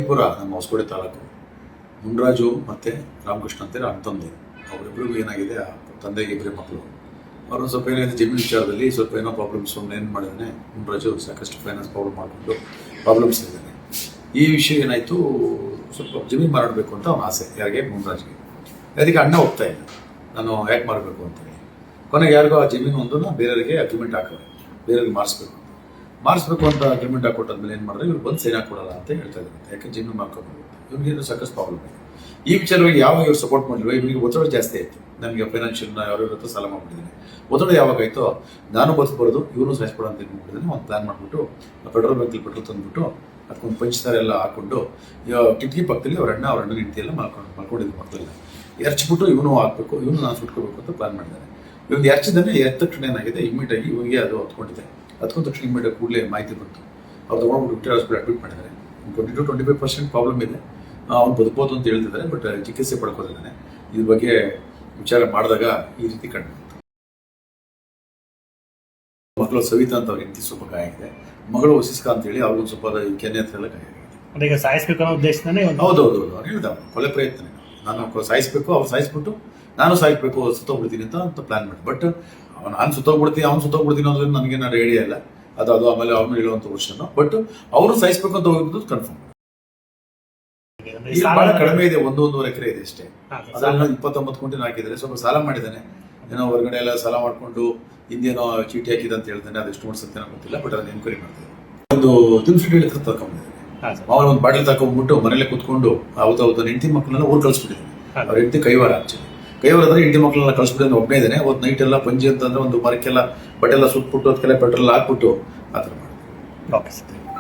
ಪುರ ನಮ್ಮ ಹೊಸಕೋಟೆ ತಾಲೂಕು ಮುನ್ರಾಜು ಮತ್ತು ರಾಮಕೃಷ್ಣ ಅಂತೇಳಿ ಅಣ್ಣ ತಂದೆ ಅವರಿಬ್ಬರಿಗೂ ಏನಾಗಿದೆ, ಆ ತಂದೆಗೆ ಇಬ್ಬರೇ ಮಕ್ಕಳು. ಅವರು ಸ್ವಲ್ಪ ಏನಾಗಿದೆ ಜಮೀನು ವಿಚಾರದಲ್ಲಿ ಸ್ವಲ್ಪ ಏನೋ ಪ್ರಾಬ್ಲಮ್ಸ್ ಏನು ಮಾಡಿದಾನೆ. ಮುನ್ರಾಜು ಸಾಕಷ್ಟು ಫೈನಾನ್ಸ್ ಪ್ರಾಬ್ಲಮ್ ಮಾಡಿಕೊಂಡು ಪ್ರಾಬ್ಲಮ್ಸ್ ಇದ್ದಾನೆ. ಈ ವಿಷಯ ಏನಾಯಿತು, ಸ್ವಲ್ಪ ಜಮೀನು ಮಾರಾಡಬೇಕು ಅಂತ ಅವನ ಆಸೆ, ಯಾರಿಗೆ, ಮುನ್ರಾಜ್ಗೆ. ಅದಕ್ಕೆ ಅಣ್ಣ ಹೋಗ್ತಾ ಇಲ್ಲ, ನಾನು ಯಾಕೆ ಮಾರಬೇಕು ಅಂತೇಳಿ. ಕೊನೆಗೆ ಯಾರಿಗೋ ಆ ಜಮೀನು ಒಂದನ್ನು ಬೇರೆಯವರಿಗೆ ಅಗ್ರಿಮೆಂಟ್ ಹಾಕೋರು, ಬೇರೆಯವ್ರಿಗೆ ಮಾರಿಸ್ಬೇಕು ಅಂತ ಅಗ್ರಿಮೆಂಟ್ ಹಾಕೊಟ್ಟಾದ್ಮೇಲೆ ಏನು ಮಾಡಿದ್ರೆ ಇವ್ರು ಬಂದು ಸೈನ್ ಹಾಕೊಡಲ್ಲ ಅಂತ ಹೇಳ್ತಾ ಇದ್ದಾರೆ. ಯಾಕೆ ಜಮೀನು ಮಾರ್ಕೊಂಡು ಇವ್ರಿಗೆ ಸಾಕಷ್ಟು ಪ್ರಾಬ್ಲಮ್ ಇದೆ. ಈ ವಿಚಾರವಾಗಿ ಯಾವಾಗ ಇವ್ರು ಸಪೋರ್ಟ್ ಮಾಡಲಿಲ್ಲ, ಇವರಿಗೆ ಒತ್ತಡ ಜಾಸ್ತಿ ಆಯಿತು. ನನಗೆ ಫೈನಾನ್ಷಿಯಲ್ನ ಯಾವ್ಯಾವ ಹತ್ರ ಸಾಲ ಮಾಡಿಬಿಟ್ಟಿದ್ದೀನಿ. ಒತ್ತಡ ಯಾವಾಗಾಯಿತು, ನಾನು ಬದುಕಬಾರ್ದು, ಇವ್ರನ್ನೂ ಸಾಯಿಸ್ಬೇಡ ಅಂತ ಹೇಳ್ಬಿಟ್ಟಿದ್ದೀನಿ. ಒಂದು ಪ್ಲಾನ್ ಮಾಡಿಬಿಟ್ಟು ಪೆಟ್ರೋಲ್ ಬಂಕಲ್ಲಿ ಪೆಟ್ರೋಲ್ ತಂದುಬಿಟ್ಟು ಅದಕ್ಕೊಂದು ಪಂಚತಾರೆಲ್ಲ ಹಾಕ್ಕೊಂಡು ಕಿಟಕಿ ಪಕ್ಕದಲ್ಲಿ ಅವ್ರ ಅಣ್ಣನ ಹೆಂಡತಿ ಎಲ್ಲ ಮಲ್ಕೊಂಡಿದ್ದು ಮಕ್ಕಳೆಲ್ಲ ಎರ್ಚ್ಬಿಟ್ಟು ಇವನು ಹಾಕಬೇಕು, ಇವನು ನಾನು ಸುಟ್ಕೋಬೇಕು ಅಂತ ಪ್ಲಾನ್ ಮಾಡಿದ್ದಾನೆ. ಇವ್ನು ಎರ್ಚಿದ್ದಾನೆ. ಎದ್ದ ತಕ್ಷಣ ಏನಾಗಿದೆ, ಇಮಿಡಿಯಾಗಿ ಇವನಿಗೆ ಅದು ಹತ್ಕೊಂಡಿದೆ. ಹತ್ಕೊಂಡ ತಕ್ಷಣ ಇಮಿಡಿಯೇಟ್ ಕೂಡಲೇ ಮಾಹಿತಿ ಬಂತು. ಅವ್ರು ತೊಗೊಂಡ್ಬಿಟ್ಟು ವಿಕ್ಟೋರಿಯಾ ಹಾಸ್ಪಿಟಲ್ ಅಡ್ಮಿಟ್ ಮಾಡಿದ್ದಾರೆ. 20-25% ಪ್ರಾಬ್ಲಮ್ ಇದೆ, ಅವ್ನು ಬದುಕ್ಬೋದು ಅಂತ ಹೇಳ್ತಿದ್ದಾರೆ. ಬಟ್ ಚಿಕಿತ್ಸೆ ಪಡ್ಕೋತಿದ್ದಾನೆ. ಇದ್ರ ಬಗ್ಗೆ ವಿಚಾರ ಮಾಡಿದಾಗ ಈ ರೀತಿ ಕಂಡು ಮಕ್ಕಳು ಸವಿತಾ ಅಂತ ಅವ್ರ ಹೆಂಡತಿ ಸ್ವಲ್ಪ ಗಾಯ ಆಗಿದೆ. ಮಗಳು ವಸಿಸ್ಕಾ ಅಂತ ಹೇಳಿ ಅವ್ರಿಗೊಂದು ಸ್ವಲ್ಪ ಕೆನೆ ಹತ್ರ ಎಲ್ಲ ಗಾಯ ಆಗಿದೆ. ಈಗ ಸಾಯಿಸ್ಬೇಕು ಅನ್ನೋ ಉದ್ದೇಶನೇ ಹೌದೌದು ಅವ್ರು ಹೇಳ್ದ ಕೊಲೆ ಪ್ರಯತ್ನ. ನಾನು ಸಾಯಿಸ್ಬೇಕು, ಅವ್ರು ಸಾಯಿಸ್ಬಿಟ್ಟು ನಾನು ಸಾಯಿಸ್ಬೇಕು, ಸುತ್ತೋಗ್ಬಿಡ್ತೀನಿ ಅಂತ ಪ್ಲಾನ್ ಮಾಡಿ. ಬಟ್ ನಾನು ಸುತ್ತೋಗ್ಬಿಡ್ತೀನಿ, ಅವ್ನು ಸುತ್ತೋಗ್ಬಿಡ್ತೀನಿ ಅನ್ನೋದು ನನಗೇನಾದ್ರು ಐಡಿಯಾ ಇಲ್ಲ. ಅದು ಆಮೇಲೆ ಅವ್ನು ಹೇಳುವಂಥ ವರ್ಷನ. ಬಟ್ ಅವರು ಸಾಯಿಸ್ಬೇಕು ಅಂತ ಹೋಗಿದ್ದು ಕನ್ಫರ್ಮ್. ಬಹಳ ಕಡಿಮೆ ಇದೆ, 1-1.5 ಎಕರೆ ಇದೆ ಅಷ್ಟೇ. ಅದರಲ್ಲಿ 29 ಗುಂಟೆ ಹಾಕಿದ್ದಾರೆ. ಸ್ವಲ್ಪ ಸಾಲ ಮಾಡಿದ್ದಾನೆ, ಏನೋ ಹೊರಗಡೆ ಎಲ್ಲ ಸಾಲ ಮಾಡ್ಕೊಂಡು ಹಿಂದೇನೋ ಚೀಟಿ ಹಾಕಿದೆ ಅಂತ ಹೇಳ್ತಾನೆ. ಅದೆಷ್ಟು ಮಾಡ್ಸಂತೆ ಗೊತ್ತಿಲ್ಲ, ಬಟ್ ಅದನ್ನ ಎನ್ಕ್ವೈರಿ ಮಾಡ್ತಾರೆ. ಒಂದು ದಿನಸಿ ಹೇಳಿದ್ರೆ ತಗೊಂಡಿದ್ದಾನೆ. ಮಾಮೂಲಿ ಒಂದು ಬಾಟಲ್ ತಗೊಂಡ್ಬಿಟ್ಟು ಮನೇಲೆ ಕೂತ್ಕೊಂಡು ಅವತ್ತು ಹೆಂಡತಿ ಮಕ್ಕಳನ್ನೆಲ್ಲ ಊರು ಕಳಿಸ್ಬಿಟ್ಟಿದ್ದಾನೆ. ಅವ್ರ ಹೆಂಡತಿ ಕೈವಾರ ಆದ್ರೆ ಹೆಂಡತಿ ಮಕ್ಕಳನ್ನ ಕಳಿಸ್ಬಿಟ್ಟು ಒಬ್ಬನೇ ಇದ್ದಾನೆ. ಅವತ್ತು ನೈಟ್ ಎಲ್ಲ ಪಂಜಿ ಅಂತಂದ್ರೆ ಒಂದು ಮರಕ್ಕೆಲ್ಲ ಬಟ್ಟೆಲ್ಲ ಸುಟ್ಬಿಟ್ಟು ಅದಕ್ಕೆಲ್ಲ ಪೆಟ್ರೋಲ್ ಹಾಕ್ಬಿಟ್ಟು ಆ ಥರ ಮಾಡಿ. Okay sir.